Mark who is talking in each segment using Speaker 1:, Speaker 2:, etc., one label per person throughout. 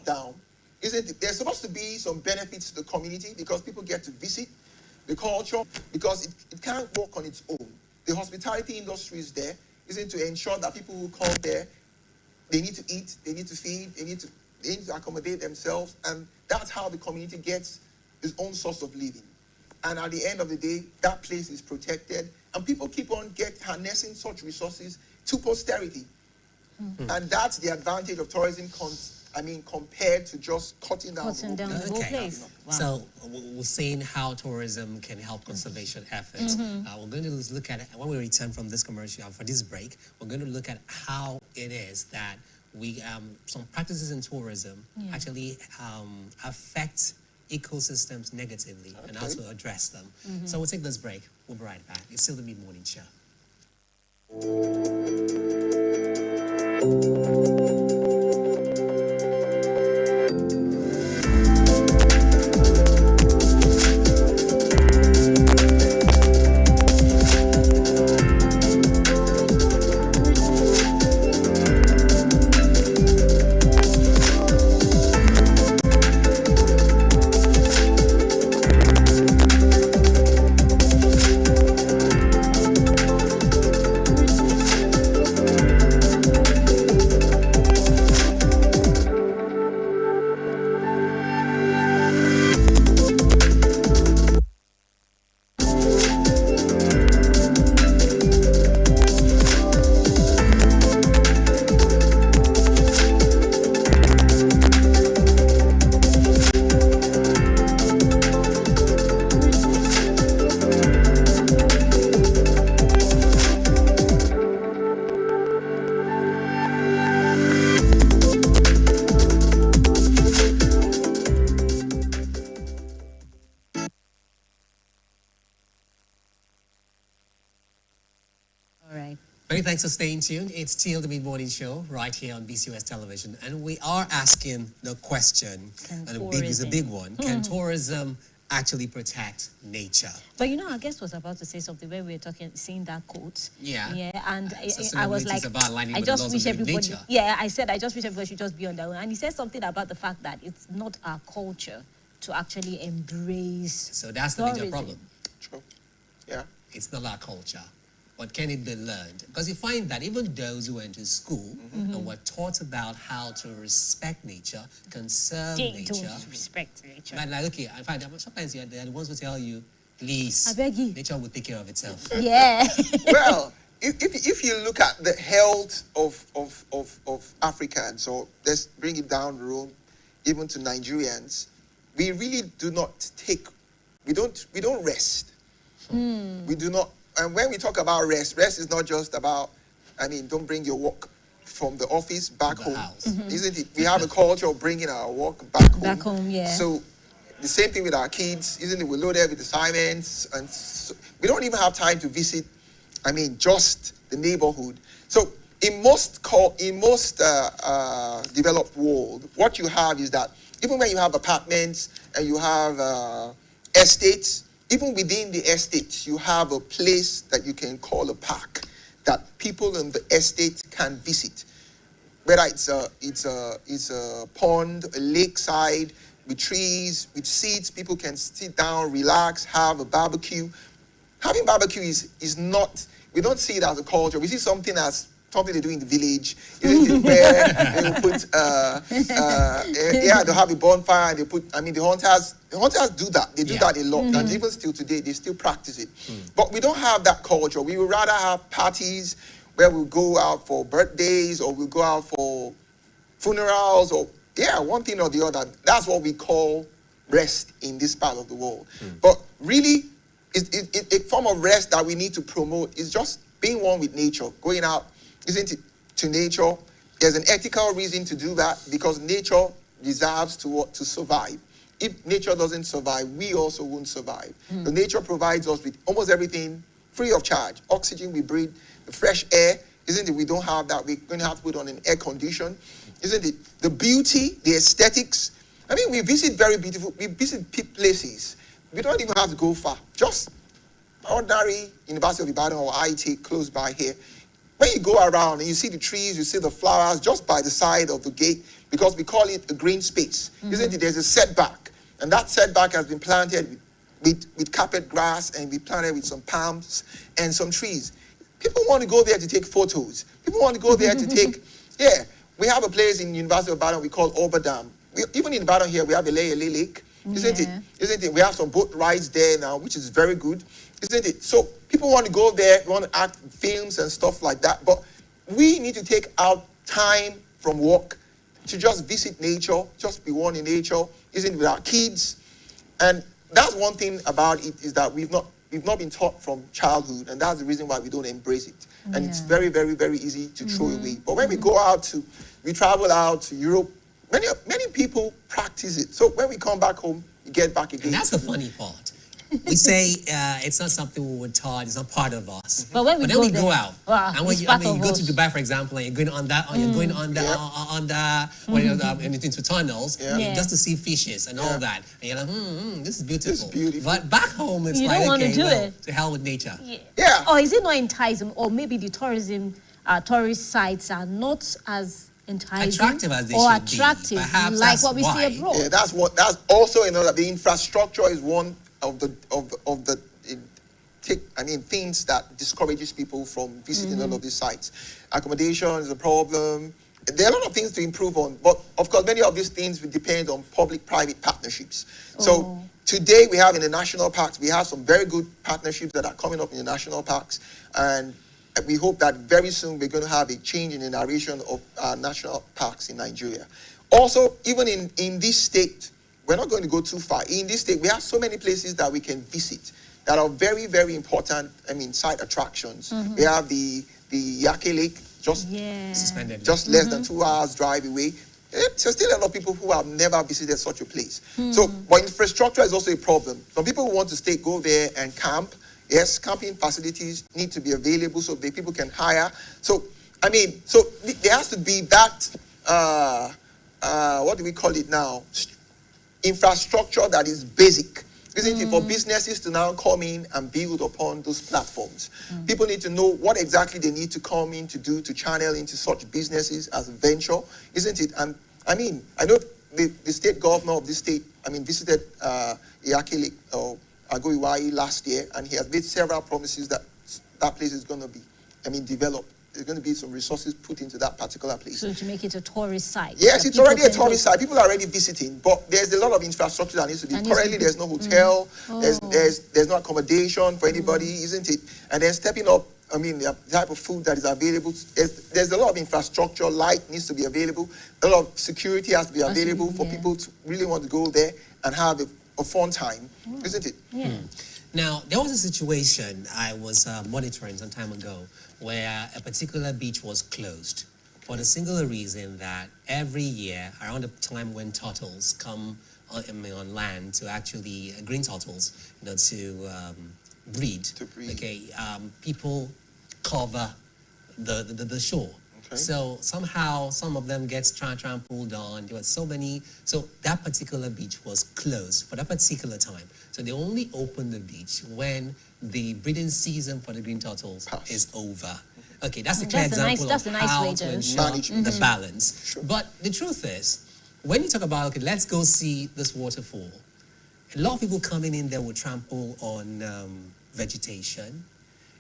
Speaker 1: down, isn't it? There's supposed to be some benefits to the community because people get to visit the culture, because it can't work on its own. The hospitality industry is there, isn't to ensure that people who come there, they need to eat, they need to feed, they need to accommodate themselves, and that's how the community gets its own source of living. And at the end of the day, that place is protected, and people keep on harnessing such resources to posterity. And that's the advantage of tourism, compared to just cutting down the whole place.
Speaker 2: Wow. So we're seeing how tourism can help conservation efforts. We're going to look at it when we return from this commercial, for this break. We're going to look at how it is that we some practices in tourism actually affect ecosystems negatively and how to address them. So we'll take this break. We'll be right back. It's still the Mid-Morning Show. Thanks for staying tuned. It's still the Mid-Morning Show right here on BCOS television. And we are asking the question, and it's a big one. Can tourism actually protect nature?
Speaker 3: But I guess was about to say something when we were seeing that quote.
Speaker 2: Yeah.
Speaker 3: And I was like, I just wish everybody, I said, I just wish everybody should just be on their own. And he said something about the fact that it's not our culture to actually embrace.
Speaker 2: So that's the major problem.
Speaker 1: True. Yeah.
Speaker 2: It's not our culture. But can it be learned? Because you find that even those who went to school and were taught about how to respect nature, conserve nature.
Speaker 3: Respect nature.
Speaker 2: But like, okay, I find that sometimes they're the ones who tell you, please, nature will take care of itself.
Speaker 3: Yeah.
Speaker 1: Well, if you look at the health of Africans, so let's bring it down the road, even to Nigerians, we really do not we don't rest. We do not. And when we talk about rest is not just about, don't bring your work from the office back home. Isn't it? We have a culture of bringing our work back home.
Speaker 3: Back home, yeah.
Speaker 1: So the same thing with our kids, isn't it? We're loaded with assignments, and so we don't even have time to visit, just the neighborhood. So in most developed world, what you have is that even when you have apartments and you have estates, even within the estates, you have a place that you can call a park that people in the estate can visit. Whether it's a pond, a lakeside, with trees, with seats, people can sit down, relax, have a barbecue. Having barbecue is not, we don't see it as a culture. We see something as something they do in the village. Where they put, they'll have a bonfire and they put, the hunters do that. They do that a lot. And even still today, they still practice it. But we don't have that culture. We would rather have parties where we'll go out for birthdays or we'll go out for funerals or, one thing or the other. That's what we call rest in this part of the world. But really, a form of rest that we need to promote is just being one with nature, going out, isn't it, to nature. There's an ethical reason to do that because nature deserves to survive. If nature doesn't survive, we also won't survive. The nature provides us with almost everything free of charge. Oxygen we breathe, the fresh air, isn't it? We don't have that. We're going to have to put on an air condition, isn't it? The beauty, the aesthetics. We visit very beautiful, we visit places. We don't even have to go far. Just ordinary University of Ibadan or IT close by here. When you go around and you see the trees, you see the flowers just by the side of the gate, because we call it a green space, isn't it? There's a setback, and that setback has been planted with carpet grass, and we planted with some palms and some trees. People want to go there to take photos. People want to go there to take, we have a place in University of Ibadan we call Obadam. Even in Ibadan here, we have a lake, isn't it? Isn't it? We have some boat rides there now, which is very good, isn't it? So people want to go there, want to act films and stuff like that, but we need to take out time from work to just visit nature, just be one in nature, isn't it, with our kids. And that's one thing about it, is that we've not been taught from childhood, and that's the reason why we don't embrace it. And it's very, very, very easy to throw away. But when we travel out to Europe, many people practice it. So when we come back home, we get back again.
Speaker 2: And that's the funny part. We say it's not something we were taught, it's not part of us.
Speaker 3: But when we
Speaker 2: go out, and when you go to Dubai, for example, and you're going on that, into tunnels, just to see fishes and all that, and you're like, this is beautiful.
Speaker 1: This is beautiful.
Speaker 2: But back home, it's
Speaker 3: you don't want to do it.
Speaker 2: To hell with nature.
Speaker 1: Yeah.
Speaker 3: Or is it not enticing? Or maybe the tourist sites are not as enticing
Speaker 2: attractive as they
Speaker 3: or
Speaker 2: should
Speaker 3: attractive,
Speaker 2: be. Perhaps
Speaker 3: like what we see abroad.
Speaker 1: Yeah, that's also another. The infrastructure is one of the things that discourages people from visiting all of these sites. Accommodation is a problem. There are a lot of things to improve on, but of course many of these things will depend on public-private partnerships. So today we have in the national parks, we have some very good partnerships that are coming up in the national parks, and we hope that very soon we're going to have a change in the narration of our national parks in Nigeria. Also, even in this state, we're not going to go too far. In this state, we have so many places that we can visit that are very, very important, site attractions. We have the Yake Lake, just less than 2 hours drive away. There's still a lot of people who have never visited such a place. So, but infrastructure is also a problem. Some people who want to go there and camp. Yes, camping facilities need to be available so that people can hire. So, there has to be that, what do we call it now? Infrastructure that is basic, isn't it, for businesses to now come in and build upon those platforms. People need to know what exactly they need to come in to do to channel into such businesses as a venture, isn't it? And I know the state governor of this state, visited Iyake or Agoiwai last year, and he has made several promises that place is going to be, developed. There's going to be some resources put into that particular place.
Speaker 3: So to make it a tourist site.
Speaker 1: Yes, it's already a tourist site. People are already visiting, but there's a lot of infrastructure that needs to be. Currently, there's no hotel. There's no accommodation for anybody, isn't it? And then stepping up, the type of food that is available. There's a lot of infrastructure. Light needs to be available. A lot of security has to be available for people to really want to go there and have a fun time, isn't it?
Speaker 3: Yeah.
Speaker 2: Now, there was a situation I was monitoring some time ago where a particular beach was closed for the singular reason that every year, around the time when turtles come on land to actually, green turtles, to breed. Okay, people cover the shore. Okay. So somehow some of them gets trampled on. There were so that particular beach was closed for that particular time. So they only open the beach when the breeding season for the green turtles is over. Okay, that's a clear example of how to ensure the balance. Sure. But the truth is, when you talk about, okay, let's go see this waterfall, a lot of people coming in there will trample on vegetation.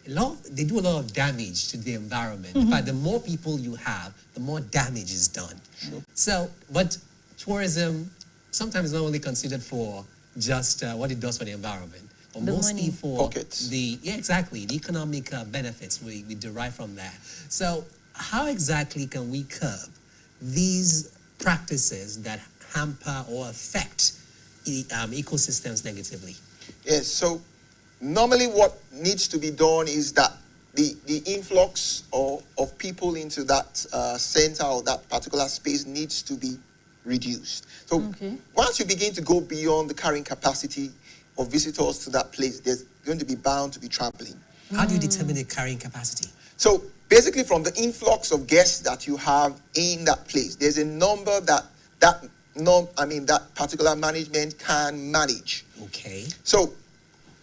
Speaker 2: They do a lot of damage to the environment. In fact, the more people you have, the more damage is done. Sure. So, but tourism sometimes is not only considered for just what it does for the environment, but mostly for
Speaker 1: pockets.
Speaker 2: The economic benefits we derive from that. So, how exactly can we curb these practices that hamper or affect ecosystems negatively?
Speaker 1: Yes, so normally what needs to be done is that the influx of people into that center or that particular space needs to be reduced. So once you begin to go beyond the carrying capacity of visitors to that place, there's going to be bound to be trampling.
Speaker 2: How do you determine the carrying capacity?
Speaker 1: So basically from the influx of guests that you have in that place, there's a number that particular management can manage.
Speaker 2: Okay.
Speaker 1: So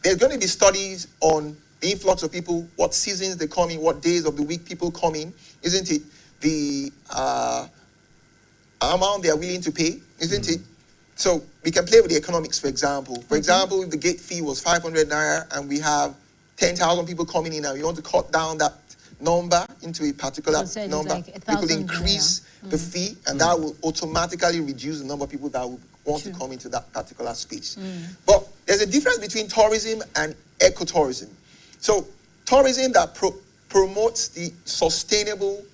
Speaker 1: there's going to be studies on the influx of people, what seasons they come in, what days of the week people come in, isn't it? amount they are willing to pay, isn't it? So we can play with the economics, for example. For example, if the gate fee was 500 naira and we have 10,000 people coming in and we want to cut down that number into a particular number,
Speaker 3: like
Speaker 1: we could increase the fee, and that will automatically reduce the number of people that would want to come into that particular space. But there's a difference between tourism and ecotourism. So tourism that promotes the sustainable,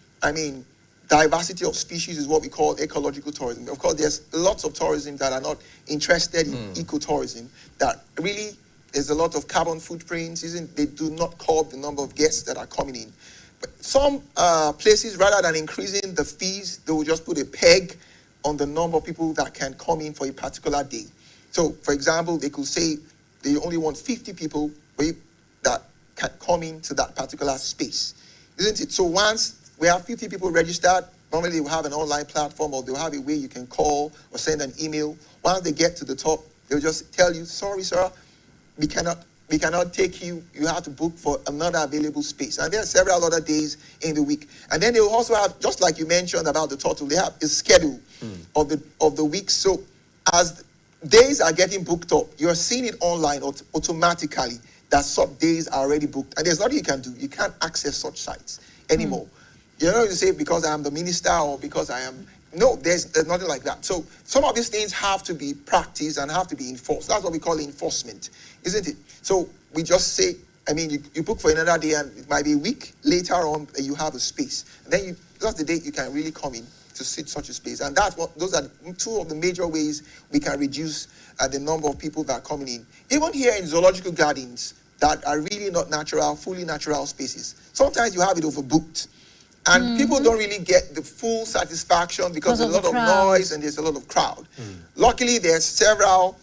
Speaker 1: diversity of species is what we call ecological tourism. Of course, there's lots of tourism that are not interested in ecotourism, that really there's a lot of carbon footprints, they do not curb the number of guests that are coming in. But some places, rather than increasing the fees, they will just put a peg on the number of people that can come in for a particular day. So, for example, they could say they only want 50 people that can come into that particular space, isn't it? So once we have 50 people registered, normally they will have an online platform, or they'll have a way you can call or send an email. Once they get to the top, they'll just tell you, sorry, sir, we cannot take you. You have to book for another available space. And there are several other days in the week. And then they will also have, just like you mentioned about the turtle, they have a schedule of the week. So as days are getting booked up, you're seeing it online automatically that some days are already booked. And there's nothing you can do. You can't access such sites anymore. You don't have to say because I am the minister or because I am. No, there's nothing like that. So some of these things have to be practiced and have to be enforced. That's what we call enforcement, isn't it? So we just say, you book for another day and it might be a week later on you have a space. And then that's the date you can really come in to sit such a space. And those are two of the major ways we can reduce the number of people that are coming in. Even here in zoological gardens that are really not natural, fully natural spaces, sometimes you have it overbooked. And people don't really get the full satisfaction because there's a lot of noise and there's a lot of crowd. Luckily, there's several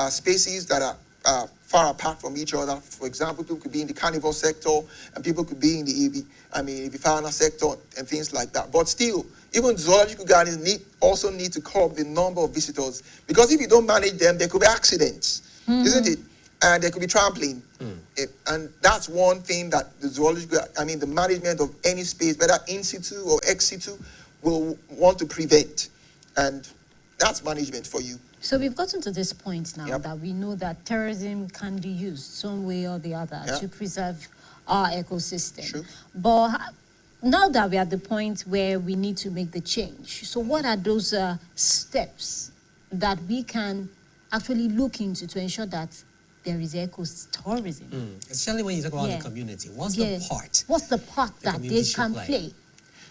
Speaker 1: spaces that are far apart from each other. For example, people could be in the carnivore sector and people could be in the avifauna sector and things like that. But still, even zoological gardens also need to curb the number of visitors, because if you don't manage them, there could be accidents, isn't it? And there could be trampling. And that's one thing that the management of any space, whether in situ or ex situ, will want to prevent. And that's management for you.
Speaker 3: So we've gotten to this point now that we know that tourism can be used some way or the other to preserve our ecosystem.
Speaker 1: Sure.
Speaker 3: But now that we're at the point where we need to make the change, so what are those steps that we can actually look into to ensure that there is ecotourism?
Speaker 2: Especially when you talk about the community. What's the part
Speaker 3: that they can play?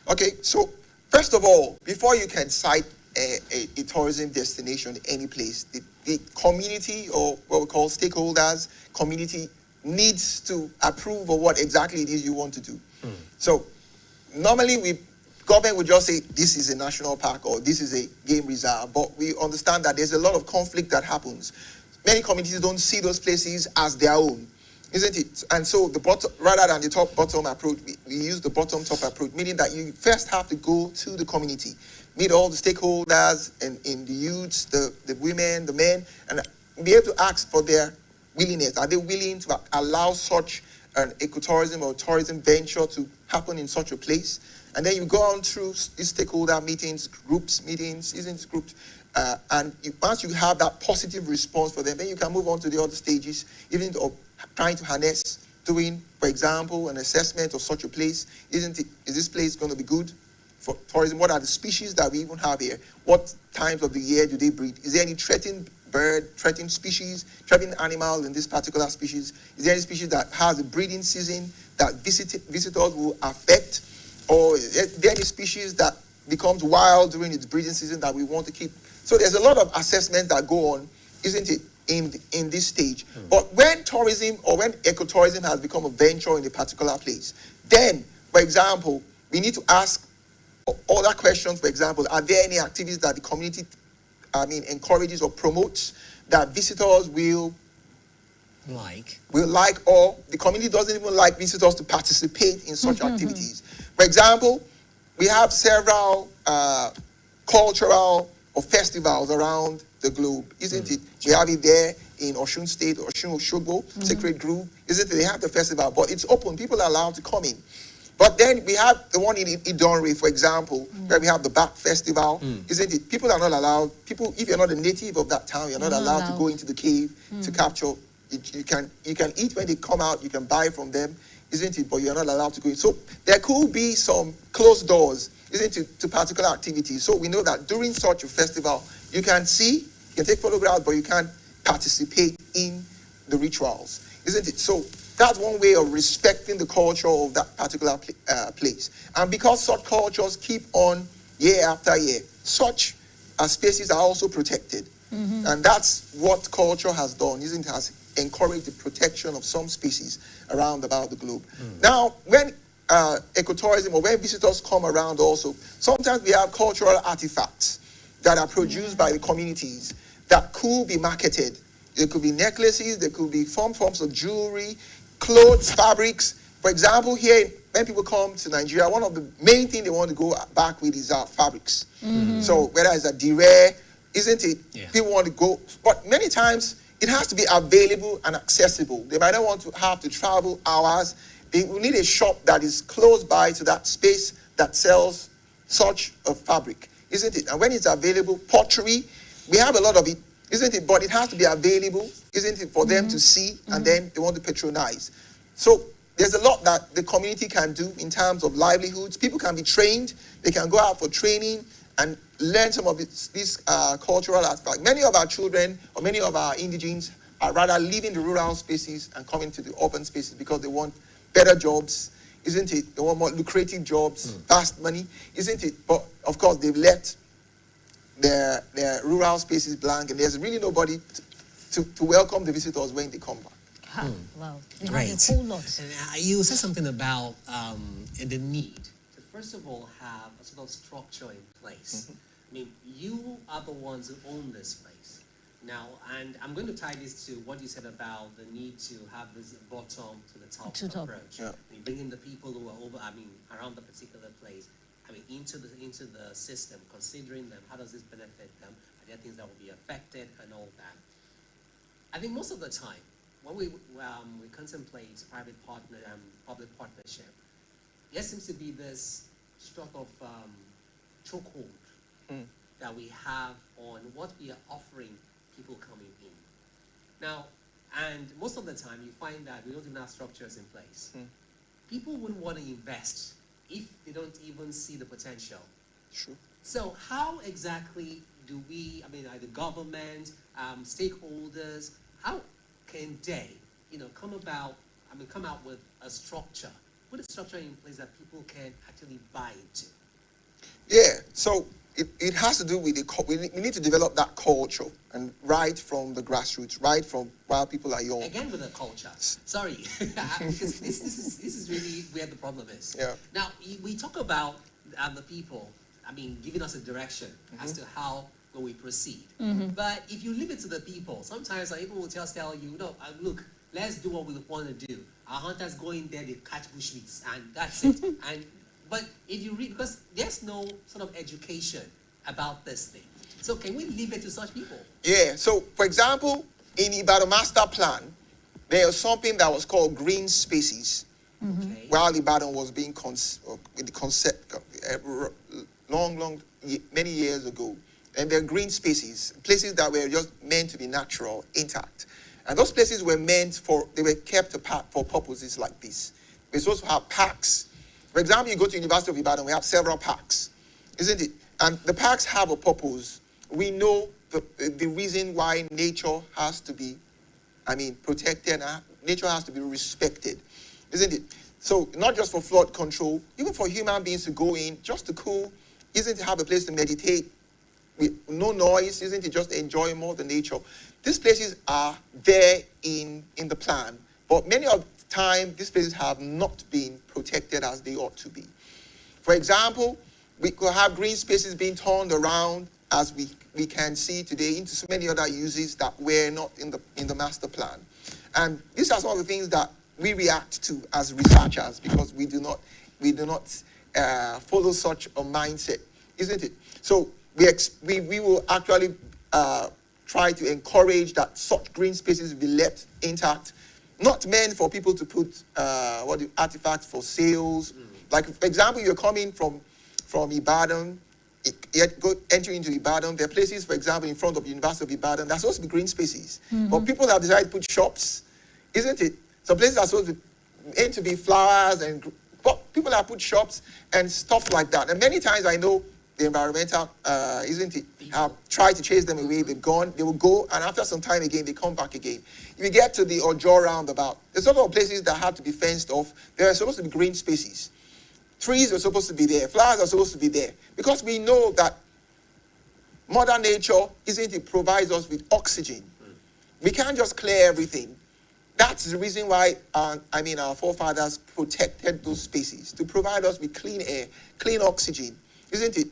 Speaker 1: Okay, so first of all, before you can cite a tourism destination any place, the community, or what we call stakeholders, community needs to approve of what exactly it is you want to do. So normally government would just say this is a national park or this is a game reserve, but we understand that there's a lot of conflict that happens. Many communities don't see those places as their own, isn't it? And so rather than the top-bottom approach, we use the bottom-top approach, meaning that you first have to go to the community, meet all the stakeholders and the youths, the women, the men, and be able to ask for their willingness. Are they willing to allow such an ecotourism or tourism venture to happen in such a place? And then you go on through these stakeholder meetings, and once you have that positive response for them, then you can move on to the other stages, even of trying to harness, doing, for example, an assessment of such a place. Is this place going to be good for tourism? What are the species that we even have here? What times of the year do they breed? Is there any threatened bird, threatened species, threatened animal in this particular species? Is there any species that has a breeding season that visitors will affect? Or is there any species that becomes wild during its breeding season that we want to keep? So there's a lot of assessments that go on, isn't it, in this stage? But when tourism or when ecotourism has become a venture in a particular place, then, for example, we need to ask other questions. For example, are there any activities that the community encourages or promotes that visitors will like, or the community doesn't even like visitors to participate in such activities? For example, we have several cultural or festivals around the globe, isn't it? We have it there in Osun State, Osun Osogbo, Sacred Grove, isn't it? They have the festival, but it's open. People are allowed to come in. But then we have the one in Idonre, for example, where we have the Bat Festival, isn't it? People are not allowed, if you're not a native of that town, you're not allowed to go into the cave to capture. You can eat when they come out, you can buy from them, isn't it? But you're not allowed to go in. So there could be some closed doors, isn't it, to particular activities. So we know that during such a festival, you can see, you can take photographs, but you can't participate in the rituals, isn't it? So that's one way of respecting the culture of that particular place. And because such cultures keep on year after year, such spaces are also protected. And that's what culture has done, isn't it? Has encouraged the protection of some species around about the globe. Now, when ecotourism or when visitors come around also, sometimes we have cultural artifacts that are produced by the communities that could be marketed. There could be necklaces, there could be forms of jewelry, clothes, fabrics. For example, here, when people come to Nigeria, one of the main things they want to go back with is fabrics. So whether it's a dire, isn't it?
Speaker 2: Yeah.
Speaker 1: People want to go, but many times it has to be available and accessible. They might not want to have to travel hours. They will need a shop that is close by to that space that sells such a fabric, isn't it? And when it's available, pottery, we have a lot of it, isn't it? But it has to be available, isn't it, for them to see, and then they want to patronize. So there's a lot that the community can do in terms of livelihoods. People can be trained. They can go out for training and learn some of these cultural aspects. Many of our children or many of our indigenes are rather leaving the rural spaces and coming to the urban spaces because they want better jobs, isn't it? They want more lucrative jobs, fast money, isn't it? But of course, they've left their rural spaces blank, and there's really nobody to welcome the visitors when they come back.
Speaker 3: Wow, we
Speaker 2: Great.
Speaker 3: have a whole lot.
Speaker 2: And you said something about the need to first of all have a sort of structure in place. I mean, you are the ones who own this place now, and I'm going to tie this to what you said about the need to have this bottom to the top approach.
Speaker 1: Yeah.
Speaker 2: I mean, bringing the people who are around the particular place, into the system, considering them. How does this benefit them? Are there things that will be affected and all that? I think most of the time, when we contemplate public partnership, there seems to be this sort of chokehold that we have on what we are offering people coming in. Now, and most of the time, you find that we don't even have structures in place. People wouldn't want to invest if they don't even see the potential.
Speaker 1: True.
Speaker 2: So how exactly do we, the government, stakeholders, how can they, come out with a structure, put a structure in place that people can actually buy into?
Speaker 1: Yeah, so it has to do with we need to develop that culture, and right from the grassroots, right from while people are young.
Speaker 2: Again with the culture. Sorry, because this is really where the problem is.
Speaker 1: Yeah.
Speaker 2: Now, we talk about the people, giving us a direction as to how will we proceed. But if you leave it to the people, sometimes people will just tell you, no, look, let's do what we want to do. Our hunters go in there, they catch bushmeats, and that's it. But if you read, because there's no sort of education about this thing. So can we leave it to such people?
Speaker 1: Yeah, so for example, in Ibadan Master Plan, there was something that was called green spaces.
Speaker 2: Okay.
Speaker 1: While Ibadan was being many years ago. And they're green spaces, places that were just meant to be natural, intact. And those places were they were kept apart for purposes like this. We're supposed to have parks. For example, you go to University of Ibadan, we have several parks, isn't it? And the parks have a purpose. We know the reason why nature has to be, protected, and nature has to be respected, isn't it? So not just for flood control, even for human beings to go in, just to cool, isn't to have a place to meditate, with no noise, isn't it? Just enjoy more the nature. These places are there in the plan, but many of the time, these places have not been protected as they ought to be. For example, we could have green spaces being turned around, as we can see today, into so many other uses that were not in the master plan. And these are some of the things that we react to as researchers, because we do not follow such a mindset, isn't it? So we will actually try to encourage that such green spaces be left intact, not meant for people to put artifacts for sales, Like, for example, you're coming from Ibadan, entering into Ibadan. There are places, for example, in front of the University of Ibadan, that's supposed to be green spaces. But people have decided to put shops, isn't it? Some places are supposed to be flowers, but people have put shops and stuff like that. And many times I know the environmental, isn't it, have tried to chase them away. They've gone, they will go, and after some time again, they come back again. If you get to the Ojo roundabout, there's sort of places that have to be fenced off. There are supposed to be green spaces. Trees are supposed to be there. Flowers are supposed to be there. Because we know that Mother Nature, isn't it, provides us with oxygen. We can't just clear everything. That's the reason why, our forefathers protected those spaces, to provide us with clean air, clean oxygen, isn't it?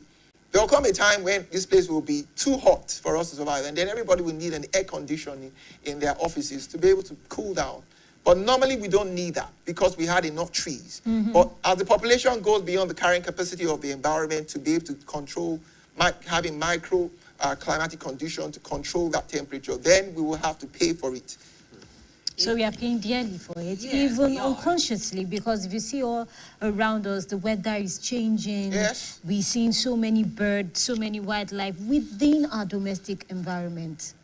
Speaker 1: There will come a time when this place will be too hot for us to survive, and then everybody will need an air conditioning in their offices to be able to cool down. But normally we don't need that because we had enough trees. But as the population goes beyond the carrying capacity of the environment to be able to control, having micro climatic conditions to control that temperature, then we will have to pay for it.
Speaker 3: So we are paying dearly for it,
Speaker 2: Yes,
Speaker 3: even
Speaker 2: we are.
Speaker 3: unconsciously, because if you see all around us, the weather is changing.
Speaker 1: Yes.
Speaker 3: We're seeing so many birds, so many wildlife within our domestic environment.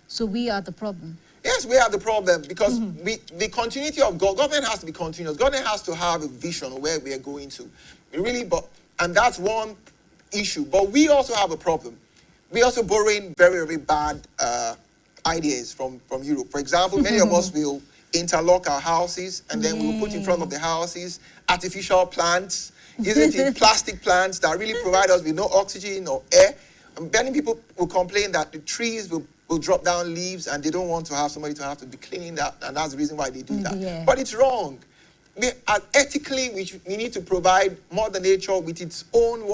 Speaker 3: So we are the problem.
Speaker 1: Yes, we are the problem because the continuity of government has to be continuous. Government has to have a vision of where we are going to. And that's one issue. But we also have a problem. We also borrowing very, very bad ideas from Europe. For example, many of us will interlock our houses and then we will put in front of the houses artificial plants, isn't it? Plastic plants that really provide us with no oxygen or air. And many people will complain that the trees will drop down leaves and they don't want to have somebody to have to be cleaning that, and that's the reason why they do that.
Speaker 3: Yeah.
Speaker 1: But it's wrong. Ethically, we need to provide Mother Nature with its own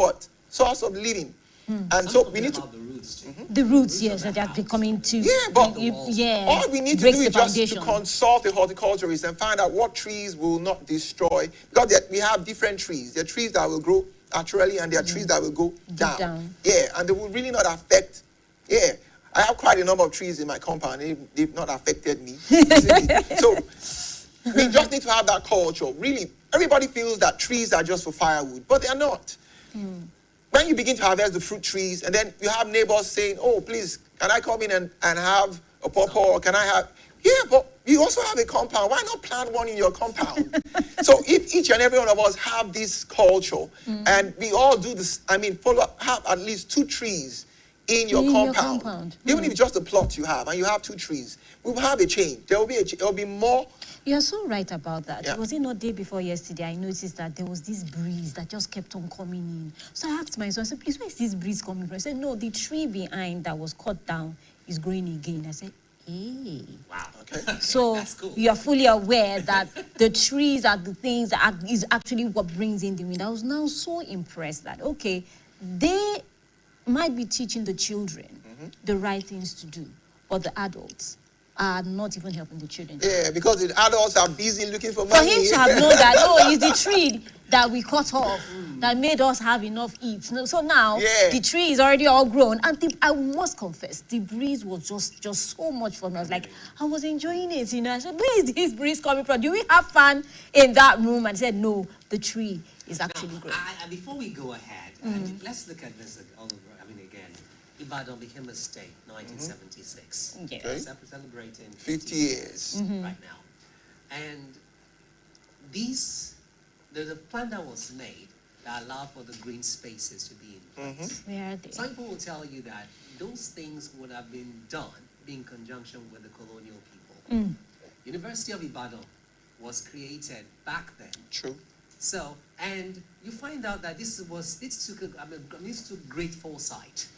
Speaker 1: source of living. And so we need to...
Speaker 2: the roots too.
Speaker 3: The roots, yes, that are becoming too.
Speaker 1: Yeah, but
Speaker 3: yeah,
Speaker 1: all we need to
Speaker 3: breaks
Speaker 1: do
Speaker 3: the
Speaker 1: is just to
Speaker 3: foundation.
Speaker 1: consult a horticulturist and find out what trees will not destroy. Because we have different trees. There are trees that will grow naturally and there are trees that will go down. Yeah, and they will really not affect. Yeah, I have quite a number of trees in my compound. They've not affected me. So we just need to have that culture. Really, everybody feels that trees are just for firewood, but they are not. When you begin to harvest the fruit trees, and then you have neighbors saying, oh, please, can I come in and have a pawpaw, or can I have... Yeah, but you also have a compound. Why not plant one in your compound? So if each and every one of us have this culture, and we all do this, have at least 2 trees in your compound. Even if it's just a plot you have, and you have 2 trees, we will have a change. There will be more...
Speaker 3: You're so right about that.
Speaker 1: Yeah.
Speaker 3: Was it not day before yesterday, I noticed that there was this breeze that just kept on coming in. So I asked my son, I said, please, where is this breeze coming from? He said, no, the tree behind that was cut down is growing again. I said, hey.
Speaker 2: Wow.
Speaker 1: Okay.
Speaker 3: So
Speaker 2: That's cool.
Speaker 3: you are fully aware that the trees are the things that is actually what brings in the wind. I was now so impressed that, okay, they might be teaching the children the right things to do, but the adults are not even helping the children.
Speaker 1: Yeah, because the adults are busy looking for
Speaker 3: For
Speaker 1: money.
Speaker 3: him to have known that, oh, it's the tree that we cut off that made us have enough eat. So now the tree is already all grown. And I must confess, the breeze was just so much for me. I was like, I was enjoying it, I said, where is this breeze coming from? Do we have fun in that room? And he said, no, the tree is actually growing.
Speaker 2: Before we go ahead, let's look at this all over. Again, Ibadan became a state 1976.
Speaker 3: Yes.
Speaker 1: Okay.
Speaker 2: Celebrating
Speaker 1: 50 years.
Speaker 2: right now. And the plan that was made that allowed for the green spaces to be in place.
Speaker 3: Where are they?
Speaker 2: Some people will tell you that those things would have been done in conjunction with the colonial people. University of Ibadan was created back then.
Speaker 1: True.
Speaker 2: So, and you find out that this took great foresight.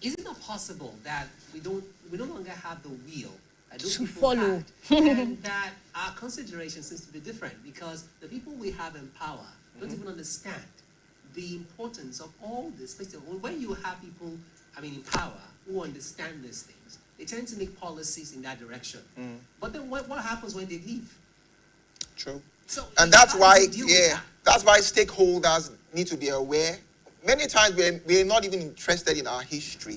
Speaker 2: Is it not possible that we no longer have the wheel that those
Speaker 3: To
Speaker 2: people
Speaker 3: follow.
Speaker 2: had, and that our consideration seems to be different because the people we have in power don't even understand the importance of all this. When you have people, in power who understand these things, they tend to make policies in that direction. But then what happens when they leave?
Speaker 1: True.
Speaker 2: So,
Speaker 1: And that's
Speaker 2: how do
Speaker 1: why,
Speaker 2: you deal with that?
Speaker 1: that's why stakeholders need to be aware. Many times we're not even interested in our history.